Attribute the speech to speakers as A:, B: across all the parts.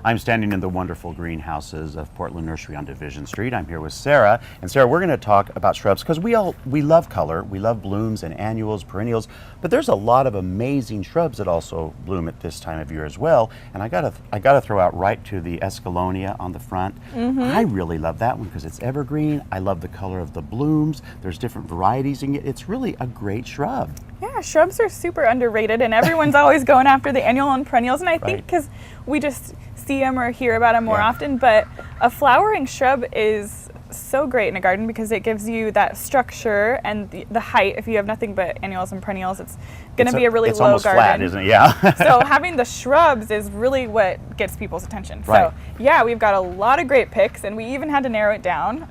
A: I'm standing in the wonderful greenhouses of Portland Nursery on Division Street. I'm here with Sarah. And Sarah, we're going to talk about shrubs because we love color, we love blooms and annuals, perennials, but there's a lot of amazing shrubs that also bloom at this time of year as well. And I gotta throw out right to the Escallonia on the front. I really love that one because it's evergreen. I love the color of the blooms. There's different varieties in it. It's really a great shrub.
B: Yeah, shrubs are super underrated, and everyone's always going after the annual and perennials, and I think because we just see them or hear about them more often, but a flowering shrub is so great in a garden because it gives you that structure and the height. If you have nothing but annuals and perennials, it's going to be a really
A: it's
B: low
A: almost
B: garden.
A: Flat, isn't it? Yeah.
B: So having the shrubs is really what gets people's attention. So yeah, we've got a lot of great picks, and we even had to narrow it down.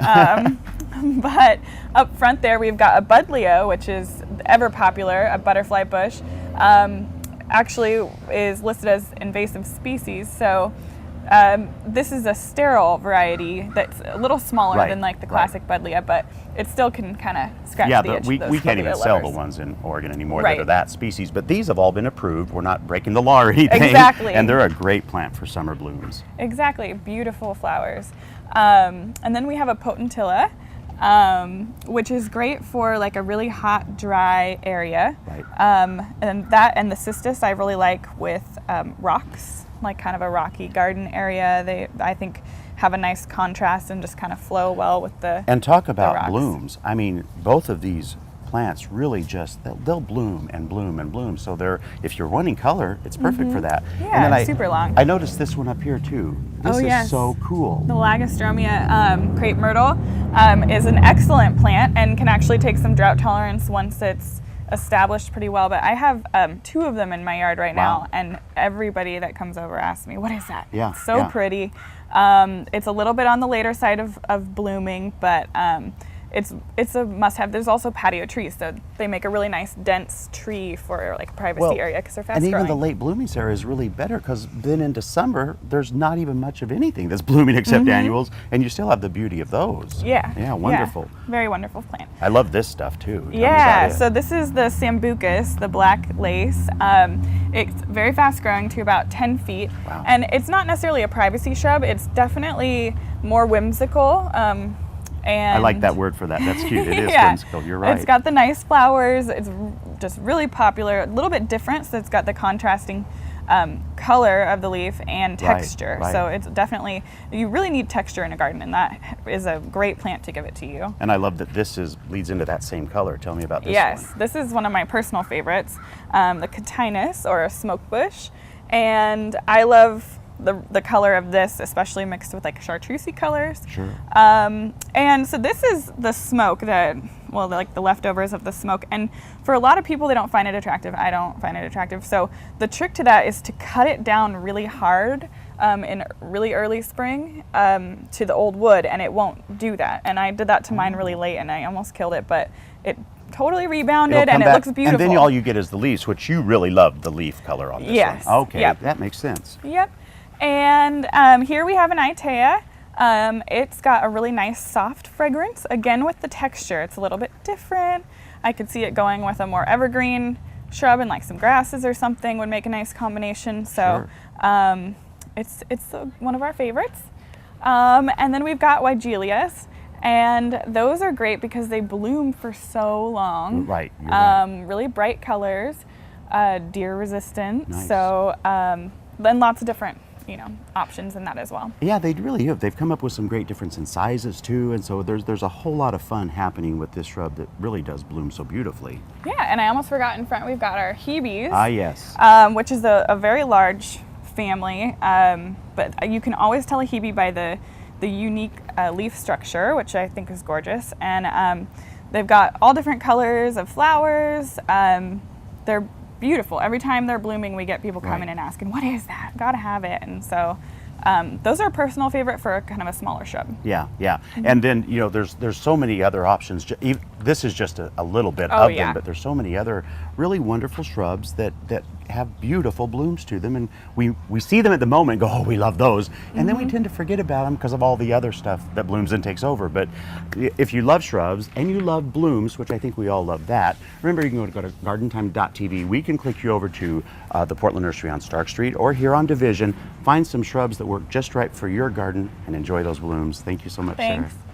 B: But up front there, we've got a buddleia, which is ever popular, a butterfly bush. Actually is listed as invasive species. So this is a sterile variety that's a little smaller than like the classic buddleia, but it still can kind of scratch the itch.
A: Yeah, we can't even sell the ones in Oregon anymore that are that species, but these have all been approved. We're not breaking the law or anything.
B: Exactly.
A: And they're a great plant for summer blooms.
B: Exactly, beautiful flowers. And then we have a potentilla, which is great for like a really hot, dry area. And that and the cistus I really like with rocks, like kind of a rocky garden area. They, I think, have a nice contrast and just kind of flow well with the
A: And talk about
B: rocks.
A: blooms. I mean, both of these plants really just, they'll bloom and bloom and bloom. So they're, if you're wanting color, it's perfect for that.
B: Yeah,
A: and then
B: super long.
A: I noticed this one up here too. This is so cool.
B: The Lagostromia crepe myrtle is an excellent plant and can actually take some drought tolerance once it's established pretty well. But I have 2 of them in my yard right now, and everybody that comes over asks me, what is that?
A: Yeah,
B: It's so pretty. It's a little bit on the later side of blooming, but it's a must-have. There's also patio trees, so they make a really nice dense tree for like a privacy area because they're fast growing.
A: And even the late blooming, Sarah, is really better because then in December there's not even much of anything that's blooming except annuals, and you still have the beauty of those. Yeah, wonderful.
B: Yeah, very wonderful plant.
A: I love this stuff too. Tell me
B: Yeah,
A: about it.
B: so this is the Sambucus, the black lace. It's very fast growing to about 10 feet.
A: Wow.
B: And it's not necessarily a privacy shrub. It's definitely more whimsical. And
A: I like that word for that. That's cute. It is whimsical. You're right.
B: It's got the nice flowers. It's just really popular. A little bit different, so it's got the contrasting color of the leaf and texture. So it's definitely, you really need texture in a garden, and that is a great plant to give it to you.
A: And I love that this leads into that same color. Tell me about this one.
B: Yes, this is one of my personal favorites, the Catinus, or a smoke bush. And I love the color of this, especially mixed with like chartreusey colors.
A: Sure.
B: And so this is the smoke like the leftovers of the smoke. And for a lot of people, they don't find it attractive. I don't find it attractive. So the trick to that is to cut it down really hard in really early spring to the old wood, and it won't do that. And I did that to mine really late, and I almost killed it, but it totally rebounded, and it looks beautiful.
A: And then all you get is the leaves, which you really love the leaf color on this one. Okay, that makes sense.
B: Yep. And here we have an Itea. It's got a really nice soft fragrance, again with the texture. It's a little bit different. I could see it going with a more evergreen shrub, and like some grasses or something would make a nice combination. So it's one of our favorites. And then we've got Weigelias, and those are great because they bloom for so long.
A: Right. You're right.
B: Really bright colors, deer resistant.
A: Nice.
B: So then lots of different options in that as well.
A: Yeah, they really have. They've come up with some great difference in sizes too, and so there's a whole lot of fun happening with this shrub that really does bloom so beautifully.
B: Yeah, and I almost forgot in front we've got our Hebes.
A: Ah, yes.
B: Which is a very large family, but you can always tell a Hebe by the unique leaf structure, which I think is gorgeous, and they've got all different colors of flowers. They're beautiful. Every time they're blooming, we get people coming and asking, what is that? Gotta have it. And so those are a personal favorite for kind of a smaller shrub.
A: Yeah. And then, there's so many other options. This is just a little bit of them, but there's so many other really wonderful shrubs that have beautiful blooms to them, and we see them at the moment and go, oh, we love those, and then we tend to forget about them because of all the other stuff that blooms and takes over. But if you love shrubs and you love blooms, which I think we all love that, remember you can go to gardentime.tv. We can click you over to the Portland Nursery on Stark Street or here on Division. Find some shrubs that work just right for your garden and enjoy those blooms. Thank you so much,
B: Thanks.
A: Sarah.